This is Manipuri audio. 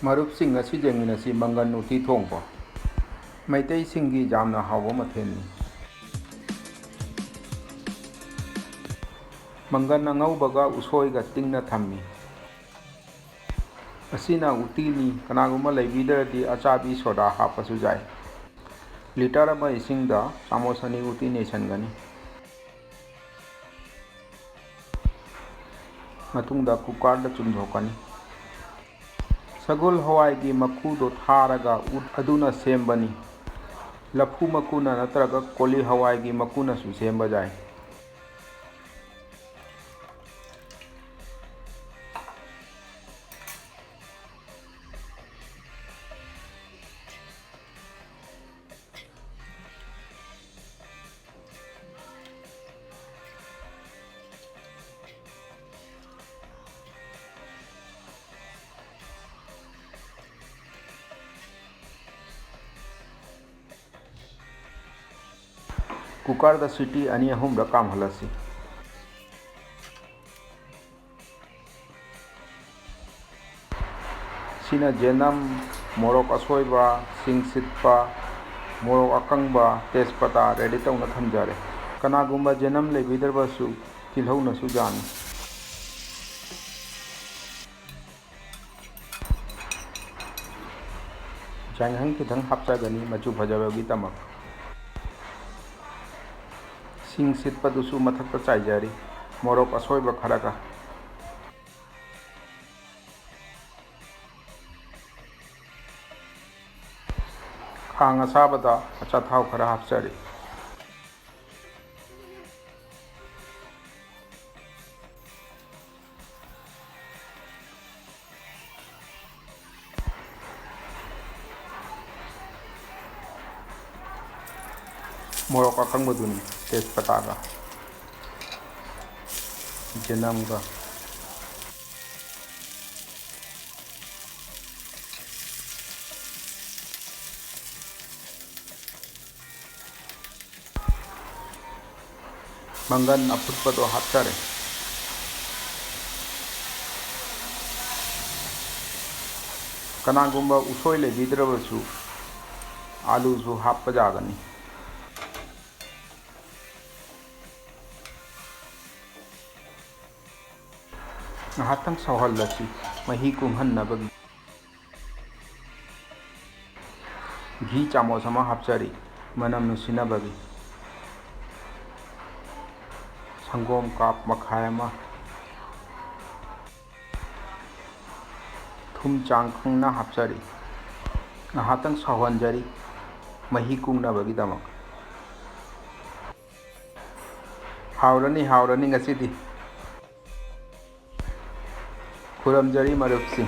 ꯃꯔꯨꯞꯁꯤꯡ ꯉꯁꯤ ꯌꯦꯡꯃꯤꯟꯅꯁꯤ ꯃꯪꯒꯟ ꯎꯇꯤ ꯊꯣꯡꯕ ꯃꯩꯇꯩꯁꯤꯡꯒꯤ ꯌꯥꯝꯅ ꯍꯥꯎꯕ ꯃꯊꯦꯜꯅꯤ꯫ ꯃꯪꯒꯟ ꯑꯉꯧꯕꯒ ꯎꯁꯣꯏꯒ ꯇꯤꯡꯅ ꯊꯝꯃꯤ꯫ ꯑꯁꯤꯅ ꯎꯇꯤꯅꯤ, ꯀꯅꯥꯒꯨꯝꯕ ꯂꯩꯕꯤꯗ꯭ꯔꯗꯤ ꯑꯆꯥꯕꯤ ꯁꯣꯗꯥ ꯍꯥꯞꯄꯁꯨ ꯌꯥꯏ꯫ ꯂꯤꯇꯔ ꯑꯃ ꯏꯁꯤꯡꯗ ꯆꯥꯃꯁ 2 ꯎꯇꯤ ꯅꯩꯁꯟꯒꯅꯤ꯫ ꯃꯇꯨꯡꯗ ꯀꯨꯀꯔꯗ ꯆꯨꯝꯊꯣꯛꯀꯅꯤ꯫ ꯁꯒꯣꯜ ꯍꯋꯥꯏꯒꯤ ꯃꯀꯨꯗꯣ ꯊꯥꯔꯒ ꯑꯗꯨꯅ ꯁꯦꯝꯕꯅꯤ꯫ ꯂꯐꯨ ꯃꯀꯨꯅ ꯅꯠꯇ꯭ꯔꯒ ꯀꯣꯂꯤ ꯍꯋꯥꯏꯒꯤ ꯃꯀꯨꯅꯁꯨ ꯁꯦꯝꯕ ꯌꯥꯏ꯫ ꯀꯨꯀꯔꯗ ꯁꯤꯇꯤ 2-3ꯔꯛ ꯀꯥꯝꯍꯜꯂꯁꯤ꯫ ꯁꯤꯅ ꯌꯦꯅꯝ, ꯃꯣꯔꯣꯛ ꯑꯁꯣꯏꯕ, ꯁꯤꯡ ꯁꯤꯠꯄ, ꯃꯣꯔꯣꯛ ꯑꯀꯪꯕ, ꯇꯦꯖꯄꯇꯥ ꯔꯦꯗꯤ ꯇꯧꯅ ꯊꯝꯖꯔꯦ꯫ ꯀꯅꯥꯒꯨꯝꯕ ꯌꯦꯅꯝ ꯂꯩꯕꯤꯗ꯭ꯔꯕꯁꯨ ꯇꯤꯜꯍꯧꯅꯁꯨ ꯌꯥꯅꯤ꯫ ꯌꯥꯏꯉꯪ ꯈꯤꯇꯪ ꯍꯥꯞꯆꯒꯅꯤ ꯃꯆꯨ ꯐꯖꯕꯒꯤꯗꯃꯛ꯫ ꯁꯤꯡ ꯁꯤꯠꯄꯗꯨꯁꯨ ꯃꯊꯛꯇ ꯆꯥꯏꯖꯔꯤ, ꯃꯣꯔꯣꯛ ꯑꯁꯣꯏꯕ ꯈꯔꯒ꯫ ꯈꯥꯡ ꯑꯁꯥꯕꯗ ꯑꯆꯥꯊꯥꯎ ꯈꯔ ꯍꯥꯞꯆꯔꯤ꯫ ꯃꯣꯔꯣꯛ ꯑꯀꯪꯕꯗꯨꯅꯤ, ꯇꯦꯖꯄꯇꯥꯒ, ꯌꯦꯅꯝꯒ꯫ ꯃꯪꯒꯟ ꯑꯐꯨꯠꯄꯗꯣ ꯍꯥꯞꯆꯔꯦ꯫ ꯀꯅꯥꯒꯨꯝꯕ ꯎꯁꯣꯏ ꯂꯩꯕꯤꯗ꯭ꯔꯕꯁꯨ ꯑꯂꯨꯁꯨ ꯍꯥꯞꯄ ꯌꯥꯒꯅꯤ꯫ ꯉꯥꯏꯍꯥꯛꯇꯪ ꯁꯧꯍꯜꯂꯁꯤ ꯃꯍꯤ ꯀꯨꯡꯍꯟꯅꯕꯒꯤ꯫ ꯘꯤ ꯆꯥꯃꯁ 1 ꯍꯥꯞꯆꯔꯤ ꯃꯅꯝ ꯅꯨꯡꯁꯤꯅꯕꯒꯤ꯫ ꯁꯪꯒꯣꯝ ꯀꯞ ꯃꯈꯥꯏ ꯑꯃ꯫ ꯊꯨꯝ ꯆꯥꯡ ꯈꯪꯅ ꯍꯥꯞꯆꯔꯤ꯫ ꯉꯥꯏꯍꯥꯛꯇꯪ ꯁꯧꯍꯟꯖꯔꯤ ꯃꯍꯤ ꯀꯨꯡꯅꯕꯒꯤꯗꯃꯛ꯫ ꯍꯥꯎꯔꯅꯤ ꯉꯁꯤꯗꯤ꯫ ꯈꯨꯔꯨꯝꯖꯔꯤ ꯃꯔꯨꯞꯁꯤꯡ꯫